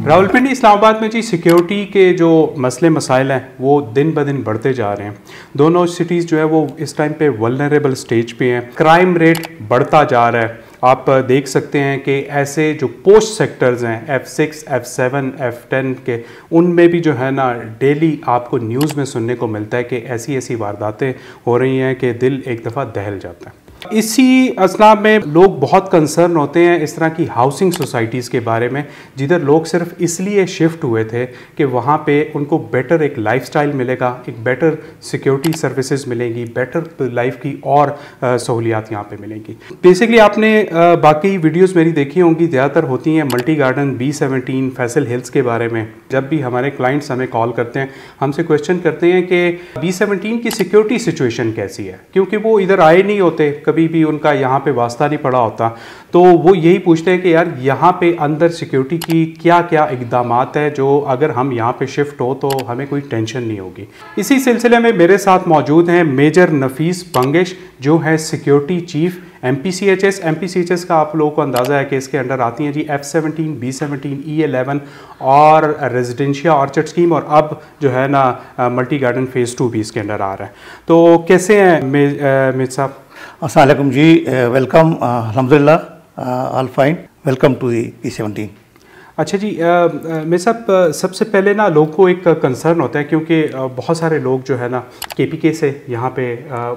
रावलपिंडी इस्लामाबाद में जी सिक्योरिटी के जो मसले मसाइल हैं वो दिन ब दिन बढ़ते जा रहे हैं। दोनों सिटीज़ जो है वो इस टाइम पे वल्नरेबल स्टेज पे हैं। क्राइम रेट बढ़ता जा रहा है। आप देख सकते हैं कि ऐसे जो पोस्ट सेक्टर्स हैं F6, F7, F10 के, उनमें भी जो है ना डेली आपको न्यूज़ में सुनने को मिलता है कि ऐसी ऐसी वारदातें हो रही हैं कि दिल एक दफ़ा दहल जाता है। इसी असना में लोग बहुत कंसर्न होते हैं इस तरह की हाउसिंग सोसाइटीज़ के बारे में, जिधर लोग सिर्फ इसलिए शिफ्ट हुए थे कि वहाँ पे उनको बेटर एक लाइफस्टाइल मिलेगा, एक बेटर सिक्योरिटी सर्विसेज मिलेंगी, बेटर लाइफ की और सहूलियात यहाँ पे मिलेंगी। बेसिकली आपने बाकी वीडियोस मेरी देखी होंगी, ज़्यादातर होती हैं multi garden, B17, Faisal hills के बारे में। जब भी हमारे क्लाइंट्स हमें कॉल करते हैं, हमसे क्वेश्चन करते हैं कि B17 की सिक्योरिटी सिचुएशन कैसी है, क्योंकि वो इधर आए नहीं होते, कभी भी उनका यहाँ पे वास्ता नहीं पड़ा होता, तो वो यही पूछते हैं कि यार यहाँ पे अंदर सिक्योरिटी की क्या क्या इक़दामात है जो अगर हम यहाँ पे शिफ्ट हो तो हमें कोई टेंशन नहीं होगी। इसी सिलसिले में मेरे साथ मौजूद हैं मेजर नफीस बंगिश, जो है सिक्योरिटी चीफ MPCHS का आप लोगों को अंदाज़ा है कि इसके अंडर आती हैं जी F17, B17, E11 और रेजिडेंशिया ऑर्चर्ड स्कीम, और अब जो है ना मल्टी गार्डन फेज़ 2 भी इसके अंडर आ रहा है। तो कैसे हैं मेज साहब? अस्सलाम वालेकुम जी, वेलकम, अल्हम्दुलिल्लाह, all fine, welcome to the P17। अच्छा जी, मेरे साहब सबसे पहले ना लोगों को एक कंसर्न होता है, क्योंकि बहुत सारे लोग जो है ना KPK से यहाँ पे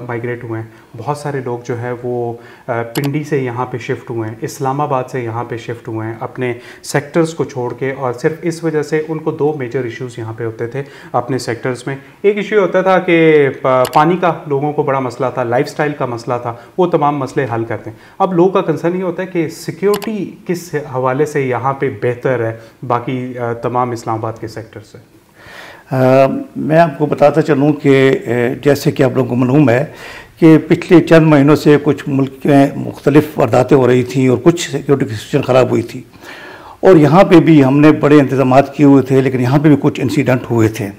माइग्रेट हुए हैं, बहुत सारे लोग जो है वो पिंडी से यहाँ पे शिफ्ट हुए हैं, इस्लामाबाद से यहाँ पे शिफ्ट हुए हैं अपने सेक्टर्स को छोड़ के, और सिर्फ इस वजह से उनको दो मेजर इश्यूज़ यहाँ पे होते थे अपने सेक्टर्स में। एक इशू होता था कि पानी का लोगों को बड़ा मसला था, लाइफस्टाइल का मसला था, वो तमाम मसले हल करते हैं। अब लोगों का कंसर्न ये होता है कि सिक्योरिटी किस हवाले से यहाँ पे बेहतर है बाकी तमाम इस्लामाबाद के सेक्टर से। मैं आपको बताता चलूँ कि जैसे कि आप लोगों को मालूम है कि पिछले चंद महीनों से कुछ मुल्क में मुख्तलिफ वारदातें हो रही थी और कुछ सिक्योरिटी की सिचुएशन ख़राब हुई थी, और यहाँ पे भी हमने बड़े इंतजाम किए हुए थे, लेकिन यहाँ पे भी कुछ इंसिडेंट हुए थे।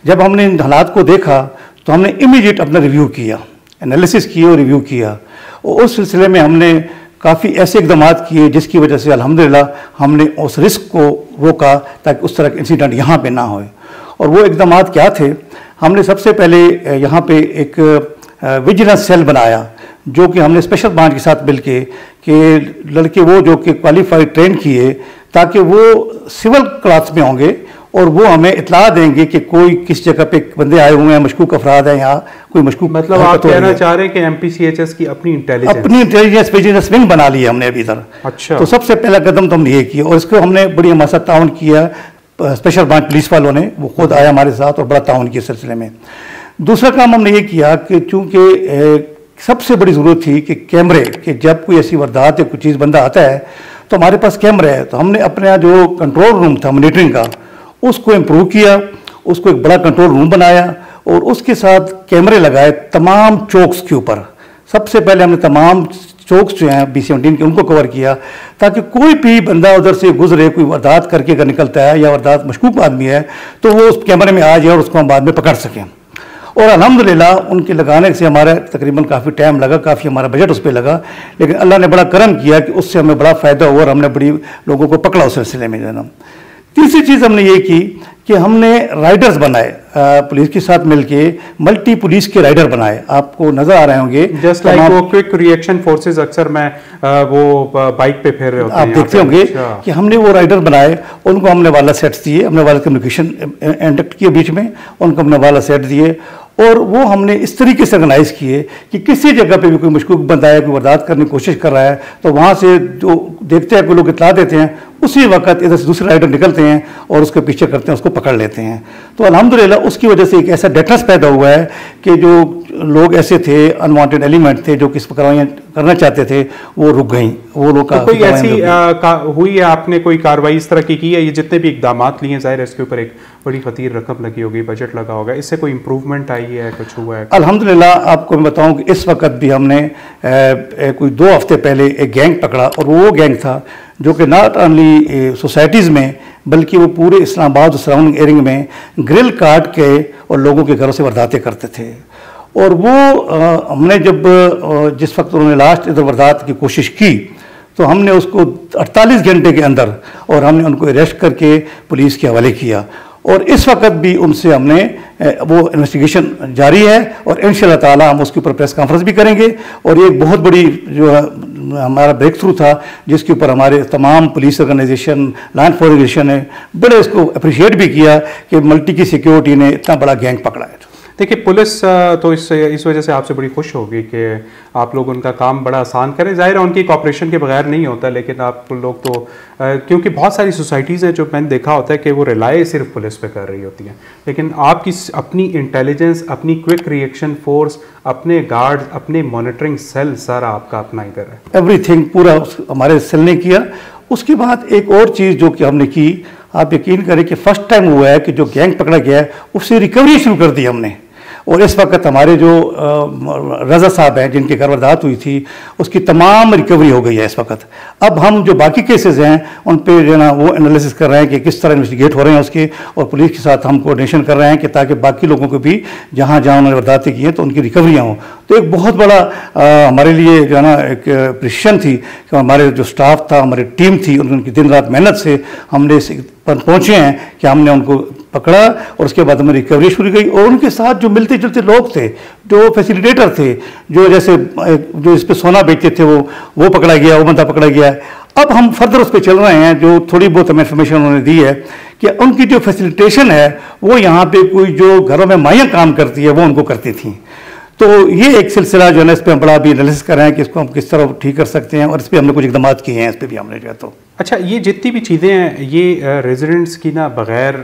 जब हमने इन हालात को देखा तो हमने इमीडिएट अपना रिव्यू किया, एनालिसिस किया और रिव्यू किया, और उस सिलसिले में हमने काफ़ी ऐसे इकदाम किए जिसकी वजह से अल्हम्दुलिल्लाह हमने उस रिस्क को रोका ताकि उस तरह के इंसिडेंट यहाँ पे ना होए। और वो इकदाम क्या थे? हमने सबसे पहले यहाँ पे एक विजिलेंस सेल बनाया, जो कि हमने स्पेशल ब्रांच के साथ मिलके कि लड़के वो जो कि क्वालिफाइड ट्रेन किए, ताकि वो सिविल क्लास में होंगे और वो हमें इतला देंगे कि कोई किस जगह पे बंदे आए हुए हैं, मशकूक अफराद हैं, यहाँ कोई मशकूक। मतलब आप कहना चाह रहे हैं कि MPCHS की अपनी इंटेलिजेंस विजिलेंस विंग बना लिया हमने अभी इधर। अच्छा। तो सबसे पहला कदम तो हमने ये किया, और इसको हमने बड़ी हमारे साथ ताउन किया, स्पेशल ब्रांच पुलिस वालों ने, वो खुद आया हमारे साथ और बड़ा ताउन किया सिलसिले में। दूसरा काम हमने ये किया कि चूँकि सबसे बड़ी ज़रूरत थी कि कैमरे, कि जब कोई ऐसी वारदात या कोई चीज़ बंदा आता है तो हमारे पास कैमरा है, तो हमने अपना जो कंट्रोल रूम था मॉनिटरिंग का, उसको इम्प्रूव किया, उसको एक बड़ा कंट्रोल रूम बनाया और उसके साथ कैमरे लगाए तमाम चौक्स के ऊपर। सबसे पहले हमने तमाम चौक्स जो हैं B17 के, उनको कवर किया, ताकि कोई भी बंदा उधर से गुजरे, कोई वारदात करके अगर निकलता है या वारदात मशकूक आदमी है तो वो उस कैमरे में आ जाए और उसको हम बाद में पकड़ सकें। और अल्हम्दुलिल्लाह उनके लगाने से हमारा तकरीबन काफ़ी टाइम लगा, काफ़ी हमारा बजट उस पर लगा, लेकिन अल्लाह ने बड़ा करम किया कि उससे हमें बड़ा फ़ायदा हुआ और हमने बड़ी लोगों को पकड़ा उस सिलसिले में जो है ना। तीसरी चीज़ हमने ये की कि हमने राइडर्स बनाए, पुलिस के साथ मिलके मल्टी पुलिस के राइडर बनाए। आपको नजर आ रहे होंगे, जस्ट लाइक वो क्विक रिएक्शन फोर्सेस अक्सर में वो बाइक पे फेर रहे होते हैं, आप देखते होंगे कि हमने वो राइडर बनाए, उनको हमने वाला सेट्स दिए, हमने वाला कम्युनिकेशन इंडक्ट किए बीच में, उनको हमने वाला सेट दिए, और वो हमने इस तरीके से ऑर्गेनाइज किए कि किसी जगह पे भी कोई मशकूक बंदा है, कोई वारदात करने की कोशिश कर रहा है, तो वहाँ से जो देखते हैं कोई लोग इतला देते हैं, उसी वक्त इधर से दूसरे राइडर निकलते हैं और उसके पीछे करते हैं, उसको पकड़ लेते हैं। तो अल्हम्दुलिल्लाह उसकी वजह से एक ऐसा डेटर्स पैदा हुआ है कि जो लोग ऐसे थे, अनवांटेड एलिमेंट थे जो किस कार्रवाई करना चाहते थे, वो रुक गई। वो लोग तो कोई ऐसी हुई है, आपने कोई कार्रवाई इस तरह की है? ये जितने भी इकदाम लिए हैं, जाहिर है इसके ऊपर एक बड़ी खतीर रकम लगी होगी, बजट लगा होगा, इससे कोई इंप्रूवमेंट आई है, कुछ हुआ है? अल्हम्दुलिल्लाह आपको मैं बताऊं कि इस वक्त भी हमने कोई 2 हफ्ते पहले एक गैंग पकड़ा, और वो गैंग था जो कि नॉट ओनली सोसाइटीज़ में बल्कि वो पूरे इस्लामाबाद और सराउंडिंग एरिया में ग्रिल काट के और लोगों के घरों से वारदातें करते थे। और वो हमने जब जिस वक्त उन्होंने लास्ट इधर वारदात की कोशिश की तो हमने उसको 48 घंटे के अंदर और हमने उनको अरेस्ट करके पुलिस के हवाले किया और इस वक्त भी उनसे हमने वो इन्वेस्टिगेशन जारी है और इंशाल्लाह ताला हम उसके ऊपर प्रेस कॉन्फ्रेंस भी करेंगे और ये एक बहुत बड़ी जो हमारा ब्रेक थ्रू था जिसके ऊपर हमारे तमाम पुलिस ऑर्गेनाइजेशन लॉ एनफोर्समेंट ने बड़े इसको अप्रिशिएट भी किया कि मल्टी की सिक्योरिटी ने इतना बड़ा गैंग पकड़ा है। देखिए पुलिस तो इस वजह से आपसे बड़ी खुश होगी कि आप लोग उनका काम बड़ा आसान करें। ज़ाहिर है उनकी कॉपरेशन के बगैर नहीं होता, लेकिन आप लोग तो क्योंकि बहुत सारी सोसाइटीज़ हैं जो मैंने देखा होता है कि वो रिलाई सिर्फ पुलिस पे कर रही होती हैं, लेकिन आपकी अपनी इंटेलिजेंस, अपनी क्विक रिएक्शन फोर्स, अपने गार्ड, अपने मॉनिटरिंग सेल, सारा आपका अपना इधर है। एवरीथिंग पूरा हमारे सेल ने किया। उसके बाद एक और चीज़ जो कि हमने की, आप यकीन करें कि फर्स्ट टाइम हुआ है कि जो गैंग पकड़ा गया है उससे रिकवरी शुरू कर दी हमने। और इस वक्त हमारे जो रज़ा साहब हैं जिनकी घर वारदात हुई थी उसकी तमाम रिकवरी हो गई है इस वक्त। अब हम जो बाकी केसेस हैं उन पे जो है ना वो एनालिसिस कर रहे हैं कि किस तरह इन्वेस्टिगेट हो रहे हैं उसके, और पुलिस के साथ हम कोऑर्डिनेशन कर रहे हैं कि ताकि बाकी लोगों को भी जहाँ जहाँ उन्होंने वारदातें की हैं तो उनकी रिकवरियाँ हों। तो एक बहुत बड़ा हमारे लिए जो है ना एक प्रिशन थी कि हमारे जो स्टाफ था, हमारी टीम थी, उनकी दिन रात मेहनत से हमने इस पर पहुँचे हैं कि हमने उनको पकड़ा और उसके बाद हमें रिकवरी शुरू गई। और उनके साथ जो मिलते जुलते लोग थे, जो फैसिलिटेटर थे, जो जैसे जो इस पे सोना बेचते थे वो पकड़ा गया, वो बंदा पकड़ा गया। अब हम फर्दर उस पर चल रहे हैं। जो थोड़ी बहुत हमें इन्फॉर्मेशन उन्होंने दी है कि उनकी जो फैसिलिटेशन है वो यहाँ पे कोई जो घरों में माइयाँ काम करती है वो उनको करती थी। तो ये एक सिलसिला जो है ना इस पर हम बड़ा भी एनालिसिस कर रहे हैं कि इसको हम किस तरह ठीक कर सकते हैं और इस पर हमने कुछ इकदाम किए हैं, इस पर भी हमने जो है तो। अच्छा, ये जितनी भी चीज़ें हैं ये रेजिडेंट्स की ना बग़ैर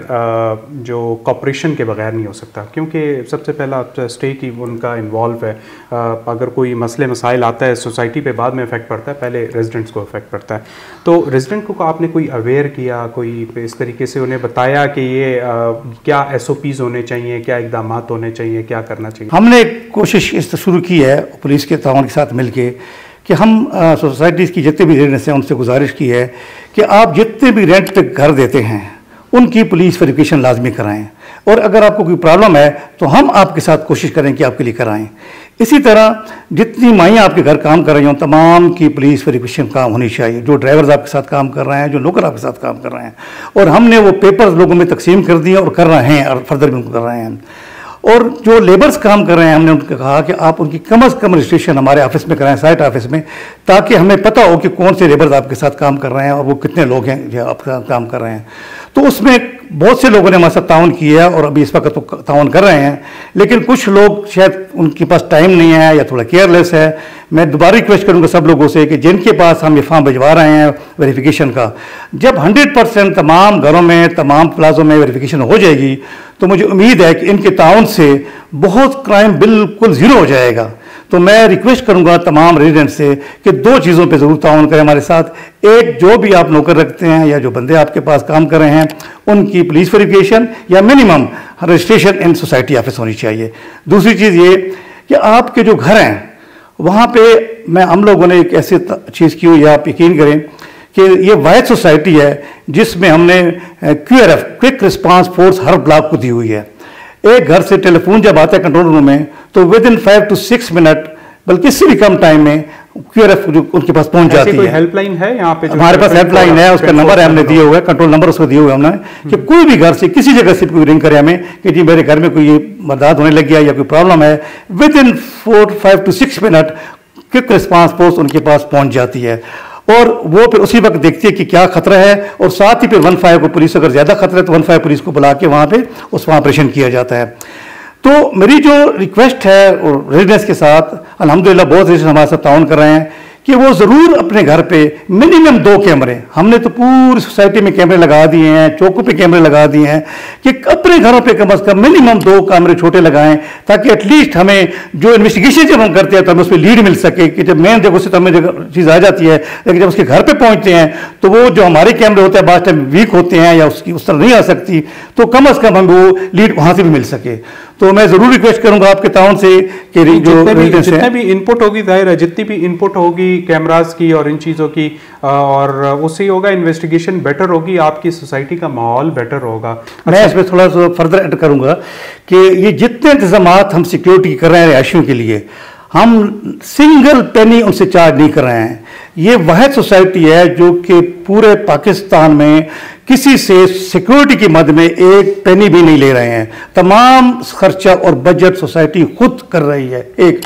जो कॉपरेशन के बगैर नहीं हो सकता, क्योंकि सबसे पहला स्टेक ही उनका इन्वॉल्व है। अगर कोई मसले मसाइल आता है सोसाइटी पे बाद में इफेक्ट पड़ता है, पहले रेजिडेंट्स को इफेक्ट पड़ता है। तो रेजिडेंट को आपने कोई अवेयर किया, कोई इस तरीके से उन्हें बताया कि ये क्या SOPs होने चाहिए, क्या इकदाम होने चाहिए, क्या करना चाहिए? हमने कोशिश इस शुरू की है पुलिस के ताउन के साथ मिलके कि हम सोसाइटीज़ की जितने भी रेंट्स हैं उनसे गुजारिश की है कि आप जितने भी रेंट पे घर देते हैं उनकी पुलिस वेरिफिकेशन लाजमी कराएं, और अगर आपको कोई प्रॉब्लम है तो हम आपके साथ कोशिश करें कि आपके लिए कराएं। इसी तरह जितनी माइयाँ आपके घर काम कर रही हों तमाम की पुलिस वेरिफिकेशन काम होनी चाहिए। जो ड्राइवर्स आपके साथ काम कर रहे हैं, जो नौकर आपके साथ काम कर रहे हैं, और हमने वो पेपर्स लोगों में तकसीम कर दिए और कर रहे हैं और फर्दर भी उनको कर रहे हैं। और जो लेबर्स काम कर रहे हैं हमने उनको कहा कि आप उनकी कम से कम रजिस्ट्रेशन हमारे ऑफिस में कराएं, साइट ऑफिस में, ताकि हमें पता हो कि कौन से लेबर्स आपके साथ काम कर रहे हैं और वो कितने लोग हैं जो आपके साथ काम कर रहे हैं। तो उसमें बहुत से लोगों ने हमारे साथ ताउन किया और अभी इस वक्त तो ताउन कर रहे हैं, लेकिन कुछ लोग शायद उनके पास टाइम नहीं है या थोड़ा केयरलेस है। मैं दोबारा रिक्वेस्ट करूंगा सब लोगों से कि जिनके पास हम ये फॉर्म भिजवा रहे हैं वेरिफिकेशन का, जब 100% तमाम घरों में, तमाम प्लाजों में वेरिफिकेशन हो जाएगी तो मुझे उम्मीद है कि इनके ताउन से बहुत क्राइम बिल्कुल ज़ीरो हो जाएगा। तो मैं रिक्वेस्ट करूंगा तमाम रेजिडेंट से कि दो चीज़ों पे ज़रूर ताउन करें हमारे साथ। एक, जो भी आप नौकर रखते हैं या जो बंदे आपके पास काम कर रहे हैं उनकी पुलिस वेरिफिकेशन या minimum registration in society office होनी चाहिए। दूसरी चीज़ ये कि आपके जो घर हैं वहाँ पे हम लोगों ने एक ऐसी चीज़ की हुई है, आप यकीन करें कि ये वाइड सोसाइटी है जिसमें हमने QRF quick response force her block को दी हुई है। एक घर से टेलीफोन जब आता है कंट्रोल रूम में तो विद इन 5 to 6 मिनट, बल्कि इससे भी कम टाइम में QRF उनके पास पहुंच जाती है। हेल्पलाइन है यहाँ पे? हमारे पास हेल्पलाइन है, उसका नंबर है हमने दिए हुए, कंट्रोल नंबर उसको दिए हुए हमने, कि कोई भी घर से किसी जगह से कोई रिंग करे हमें कि जी मेरे घर में कोई ये वारदात होने लग गया या कोई प्रॉब्लम है, with in 5 to 6 minute quick response force उनके पास पहुंच जाती है। और वो फिर उसी वक्त देखती है कि क्या खतरा है, और साथ ही फिर 15 को पुलिस, अगर ज़्यादा खतरा है तो 15 पुलिस को बुला के वहाँ पे उसमें ऑपरेशन किया जाता है। तो मेरी जो रिक्वेस्ट है रेजिडेंट्स के साथ, अल्हम्दुलिल्लाह बहुत रेजिडेंट्स हमारे साथ ताउन कर रहे हैं कि वो ज़रूर अपने घर पे मिनिमम 2 कैमरे, हमने तो पूरी सोसाइटी में कैमरे लगा दिए हैं, चौकों पे कैमरे लगा दिए हैं, कि अपने घरों पे कम से कम मिनिमम 2 कैमरे छोटे लगाएं, ताकि एटलीस्ट हमें जो इन्वेस्टिगेशन जब हम करते हैं तो हमें उस पर लीड मिल सके। कि जब मेन जगह से तो हमें चीज़ आ जाती है, लेकिन जब उसके घर पर पहुँचते हैं तो वो जो हमारे कैमरे होते हैं बाद टाइम वीक होते हैं या उसकी उस तरह नहीं आ सकती, तो कम से कम हमें वो लीड वहाँ से भी मिल सके। तो मैं ज़रूर रिक्वेस्ट करूंगा आपके ताउन से कि जो जितने भी इनपुट होगी, जाहिर है जितनी भी इनपुट होगी कैमरास की और इन चीज़ों की, और उससे होगा इन्वेस्टिगेशन बेटर होगी, आपकी सोसाइटी का माहौल बेटर होगा। मैं इसमें थोड़ा सा फर्दर ऐड करूंगा कि ये जितने इंतजामात हम सिक्योरिटी कर रहे हैं रिहायशियों के लिए, हम सिंगल पेनी उनसे चार्ज नहीं कर रहे हैं। ये वाहिद सोसाइटी है जो कि पूरे पाकिस्तान में किसी से सिक्योरिटी की मद में एक पेनी भी नहीं ले रहे हैं। तमाम खर्चा और बजट सोसाइटी खुद कर रही है। एक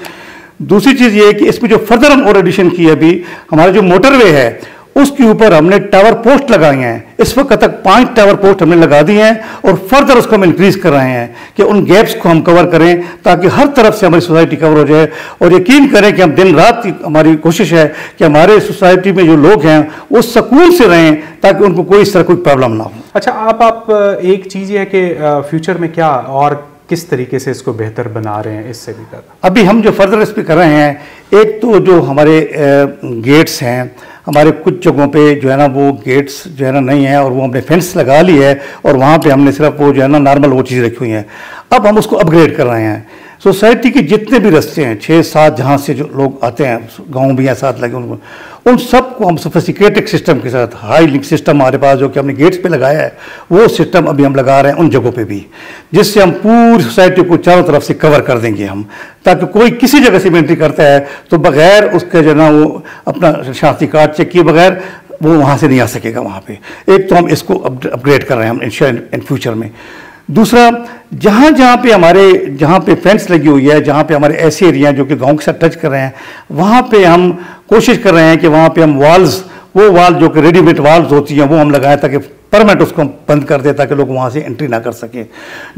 दूसरी चीज़ ये है कि इसमें जो फर्दर हम और एडिशन की अभी हमारा जो मोटरवे है उसके ऊपर हमने टावर पोस्ट लगाए हैं। इस वक्त तक 5 टावर पोस्ट हमने लगा दिए हैं और फर्दर उसको हम इंक्रीज कर रहे हैं कि उन गैप्स को हम कवर करें ताकि हर तरफ से हमारी सोसाइटी कवर हो जाए। और यकीन करें कि हम दिन रात हमारी कोशिश है कि हमारे सोसाइटी में जो लोग हैं वो सुकून से रहें ताकि उनको कोई इस तरह कोई प्रॉब्लम ना हो। अच्छा, आप एक चीज़ ये है कि फ्यूचर में क्या और किस तरीके से इसको बेहतर बना रहे हैं इससे भी ज़्यादा? अभी हम जो फर्दर इस पर कर रहे हैं, एक तो जो हमारे गेट्स हैं, हमारे कुछ जगहों पे जो है ना वो गेट्स जो है ना नहीं है और वो हमने फेंस लगा ली है और वहाँ पे हमने सिर्फ वो जो है ना नॉर्मल वो चीज़ रखी हुई हैं। अब हम उसको अपग्रेड कर रहे हैं। सोसाइटी के जितने भी रास्ते हैं 6-7 जहाँ से जो लोग आते हैं, गांव भी हैं साथ लगे, उनको उन सबको हम सोफिस्टिकेटेड सिस्टम के साथ, हाई लिंक सिस्टम हमारे पास जो कि हमने गेट्स पे लगाया है, वो सिस्टम अभी हम लगा रहे हैं उन जगहों पे भी, जिससे हम पूरी सोसाइटी को चारों तरफ से कवर कर देंगे हम, ताकि कोई किसी जगह से एंट्री करता है तो बगैर उसके जो है ना वो अपना शनाख्ती कार्ड चेक किए बगैर वो वहाँ से नहीं आ सकेगा वहाँ पे। एक तो हम इसको अपग्रेड कर रहे हैं हम इन फ्यूचर में। दूसरा, जहाँ जहाँ पे हमारे जहाँ पे फेंस लगी हुई है, जहाँ पे हमारे ऐसे एरिया जो कि गांव के साथ टच कर रहे हैं, वहाँ पे हम कोशिश कर रहे हैं कि वहाँ पे हम वाल्स, वो वाल जो कि रेडीमेड वाल्स होती हैं वो हम लगाएं ताकि परमानेंट उसको हम बंद कर दें ताकि लोग वहाँ से एंट्री ना कर सकें।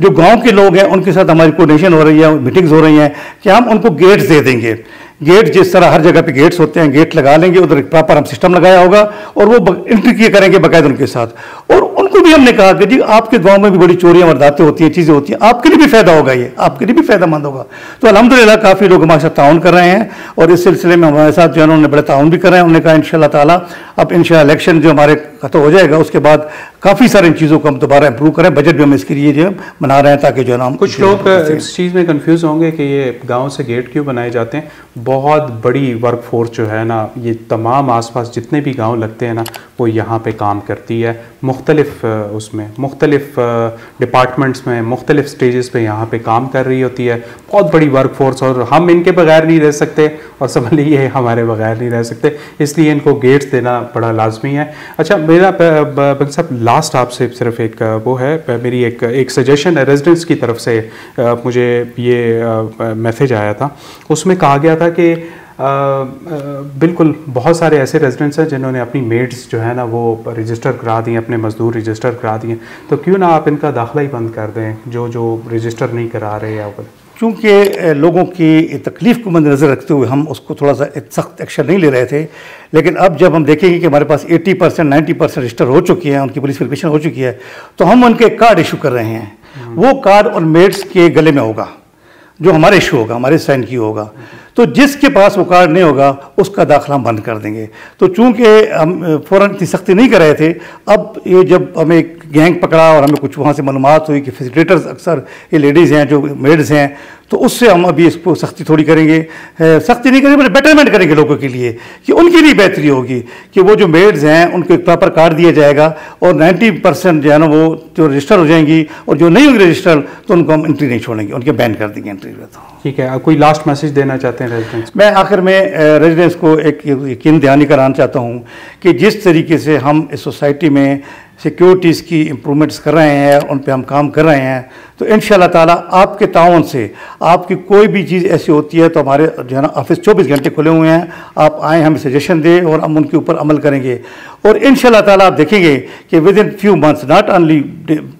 जो गांव के लोग हैं उनके साथ हमारी कोऑर्डिनेशन हो रही है, मीटिंग्स हो रही हैं कि हम उनको गेट्स दे देंगे। गेट जिस तरह हर जगह पे गेट्स होते हैं, गेट लगा लेंगे, उधर एक प्रॉपर हम सिस्टम लगाया होगा और वो एंट्री किए करेंगे बाकायदा उनके साथ। और उनको भी हमने कहा कि जी आपके गांव में भी बड़ी चोरियां वारदातें होती हैं, चीज़ें होती हैं, आपके लिए भी फायदा होगा, ये आपके लिए भी फायदेमंद होगा। तो अल्हम्दुलिल्लाह काफ़ी लोग हमारे साथ ताउन कर रहे हैं और इस सिलसिले में हमारे साथ जो है उन्होंने बड़े ताउन भी कर रहे हैं। उन्होंने कहा इंशाअल्लाह ताला अब इंशाअल्लाह इलेक्शन जो हमारे खत्म हो जाएगा उसके बाद काफ़ी सारी इन चीज़ों को हम दोबारा इंप्रूव करें। बजट भी हम इसके लिए जो बना रहे हैं ताकि जो है ना कुछ लोग इस चीज़ में कंफ्यूज होंगे कि ये गांव से गेट क्यों बनाए जाते हैं। बहुत बड़ी वर्क फोर्स जो है ना, ये तमाम आसपास जितने भी गांव लगते हैं ना वो यहाँ पे काम करती है, मुख्तलिफ उसमें मुख्तलिफ डिपार्टमेंट्स में मुख्तलिफ स्टेजेस पे यहाँ पे काम कर रही होती है। बहुत बड़ी वर्क फोर्स और हम इनके बगैर नहीं रह सकते और समझ लीजिए हमारे बगैर नहीं रह सकते, इसलिए इनको गेट्स देना बड़ा लाजमी है। अच्छा, मेरा बंग साहब लास्ट आपसे सिर्फ एक वो है, मेरी एक सजेशन है रेजिडेंट्स की तरफ से, मुझे ये मैसेज आया था, उसमें कहा गया था कि बिल्कुल बहुत सारे ऐसे रेजिडेंट्स हैं जिन्होंने अपनी मेड्स जो है ना वो रजिस्टर करा दी, अपने मजदूर रजिस्टर करा दिए, तो क्यों ना आप इनका दाखिला ही बंद कर दें जो रजिस्टर नहीं करा रहे या चूँकि लोगों की तकलीफ़ को मद्देनज़र रखते हुए हम उसको थोड़ा सा सख्त एक्शन नहीं ले रहे थे, लेकिन अब जब हम देखेंगे कि हमारे पास 80% 90% रजिस्टर हो चुकी हैं, उनकी पुलिस वेरिफिकेशन हो चुकी है, तो हम उनके कार्ड इशू कर रहे हैं। वो कार्ड और मेड्स के गले में होगा, जो हमारे इशू होगा, हमारे साइन की होगा। तो जिसके पास वो कार्ड नहीं होगा उसका दाखिला हम बंद कर देंगे। तो चूंकि हम फ़ौरन इतनी सख्ती नहीं कर रहे थे, अब ये जब हमें गैंग पकड़ा और हमें कुछ वहाँ से मालूमात हुई कि फैसिलिटेटर्स अक्सर ये लेडीज़ हैं जो मेड्स हैं, तो उससे हम अभी इसको सख्ती थोड़ी करेंगे, सख्ती नहीं करेंगे, बेटरमेंट करेंगे लोगों के लिए कि उनकी भी बेहतरी होगी कि वो जो मेड्स हैं उनको एक प्रॉपर कार्ड दिया जाएगा और 90% जो है ना वो जो रजिस्टर हो जाएंगी और जो नहीं होंगी रजिस्टर तो उनको हम एंट्री नहीं छोड़ेंगे, उनके बैन कर देंगे एंट्री में। तो ठीक है, कोई लास्ट मैसेज देना चाहते हैं रेजिडेंट्स? मैं आखिर में रेजिडेंट्स को एक यकीन दहानी कराना चाहता हूँ कि जिस तरीके से हम इस सोसाइटी में सिक्योरिटीज़ की इम्प्रूवमेंट्स कर रहे हैं, उन पे हम काम कर रहे हैं, तो इंशाअल्लाह ताला आपके ताउन से आपकी कोई भी चीज़ ऐसी होती है तो हमारे जो है ना ऑफिस 24 घंटे खुले हुए हैं, आप आएँ, हमें सजेशन दें और हम उनके ऊपर अमल करेंगे। और इंशाअल्लाह ताला आप देखेंगे कि with in few months, not only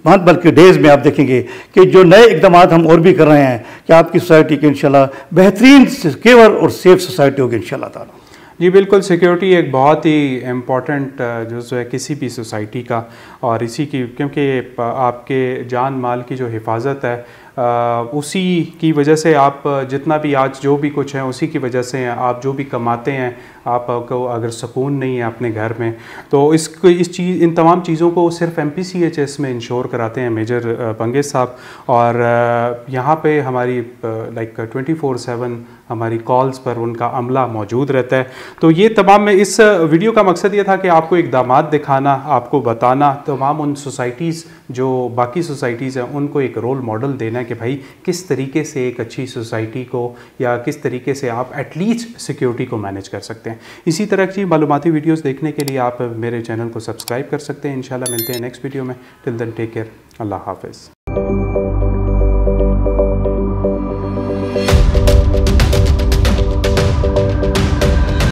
month बल्कि डेज़ में आप देखेंगे कि जो नए इकदाम हम और भी कर रहे हैं कि आपकी सोसाइटी की इंशाअल्लाह बेहतरीन सिक्योर और सेफ सोसाइटी होगी इंशाअल्लाह ताला। जी बिल्कुल, सिक्योरिटी एक बहुत ही इम्पॉर्टेंट जुज़्व है किसी भी सोसाइटी का, और इसी की क्योंकि आपके जान माल की जो हिफाजत है उसी की वजह से आप जितना भी आज जो भी कुछ है उसी की वजह से आप जो भी कमाते हैं, आपको अगर सुकून नहीं है अपने घर में, तो इन तमाम चीज़ों को सिर्फ MPCHS में इंश्योर कराते हैं मेजर बंगेज साहब। और यहाँ पे हमारी लाइक 24/7 हमारी कॉल्स पर उनका अमला मौजूद रहता है। तो ये तमाम में इस वीडियो का मकसद ये था कि आपको इक़दामात दिखाना, आपको बताना, तमाम उन सोसाइटीज़ जो बाकी सोसाइटीज़ हैं उनको एक रोल मॉडल देना कि भाई किस तरीके से एक अच्छी सोसाइटी को या किस तरीके से आप एटलीस्ट सिक्योरिटी को मैनेज कर सकते हैं। इसी तरह की मालूमाती वीडियोस देखने के लिए आप मेरे चैनल को सब्सक्राइब कर सकते हैं। इंशाल्लाह मिलते हैं नेक्स्ट वीडियो में। टिल देन टेक केयर, अल्लाह हाफ़िज़।